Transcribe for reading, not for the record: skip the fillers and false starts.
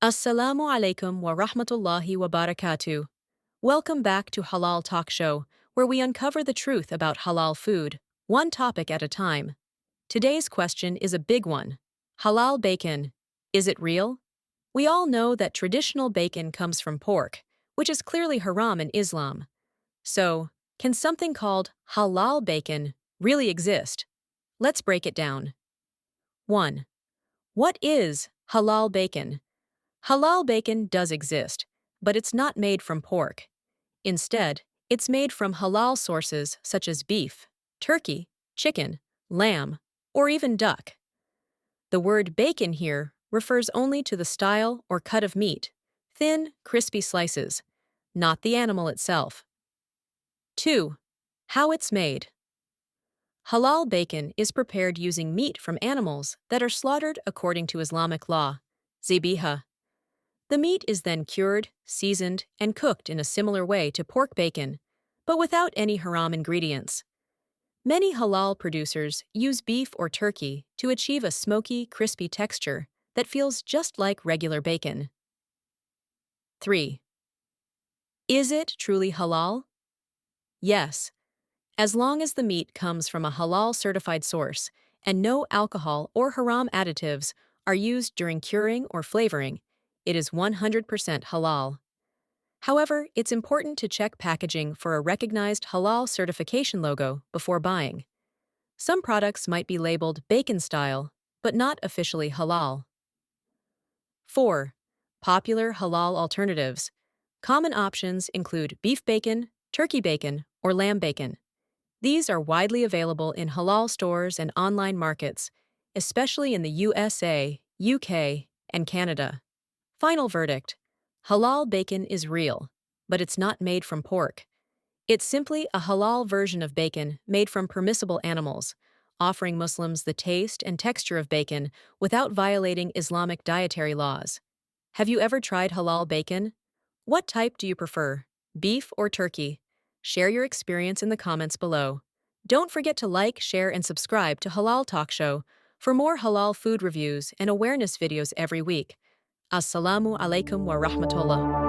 Assalamu alaikum wa rahmatullahi wa barakatuh. Welcome back to Halal Talk Show, where we uncover the truth about halal food, one topic at a time. Today's question is a big one. Halal bacon. Is it real? We all know that traditional bacon comes from pork, which is clearly haram in Islam. So, can something called halal bacon really exist? Let's break it down. 1. What is halal bacon? Halal bacon does exist, but it's not made from pork. Instead, it's made from halal sources such as beef, turkey, chicken, lamb, or even duck. The word bacon here refers only to the style or cut of meat, thin, crispy slices, not the animal itself. 2. How it's made. Halal bacon is prepared using meat from animals that are slaughtered according to Islamic law, zabiha. The meat is then cured, seasoned, and cooked in a similar way to pork bacon, but without any haram ingredients. Many halal producers use beef or turkey to achieve a smoky, crispy texture that feels just like regular bacon. 3. Is it truly halal? Yes, as long as the meat comes from a halal-certified source and no alcohol or haram additives are used during curing or flavoring, it is 100% halal. However, it's important to check packaging for a recognized halal certification logo before buying. Some products might be labeled bacon style, but not officially halal. 4. Popular halal alternatives. Common options include beef bacon, turkey bacon, or lamb bacon. These are widely available in halal stores and online markets, especially in the USA, UK, and Canada. Final verdict. Halal bacon is real, but it's not made from pork. It's simply a halal version of bacon made from permissible animals, offering Muslims the taste and texture of bacon without violating Islamic dietary laws. Have you ever tried halal bacon? What type do you prefer, beef or turkey? Share your experience in the comments below. Don't forget to like, share, and subscribe to Halal Talk Show for more halal food reviews and awareness videos every week. Assalamu alaikum wa rahmatullah.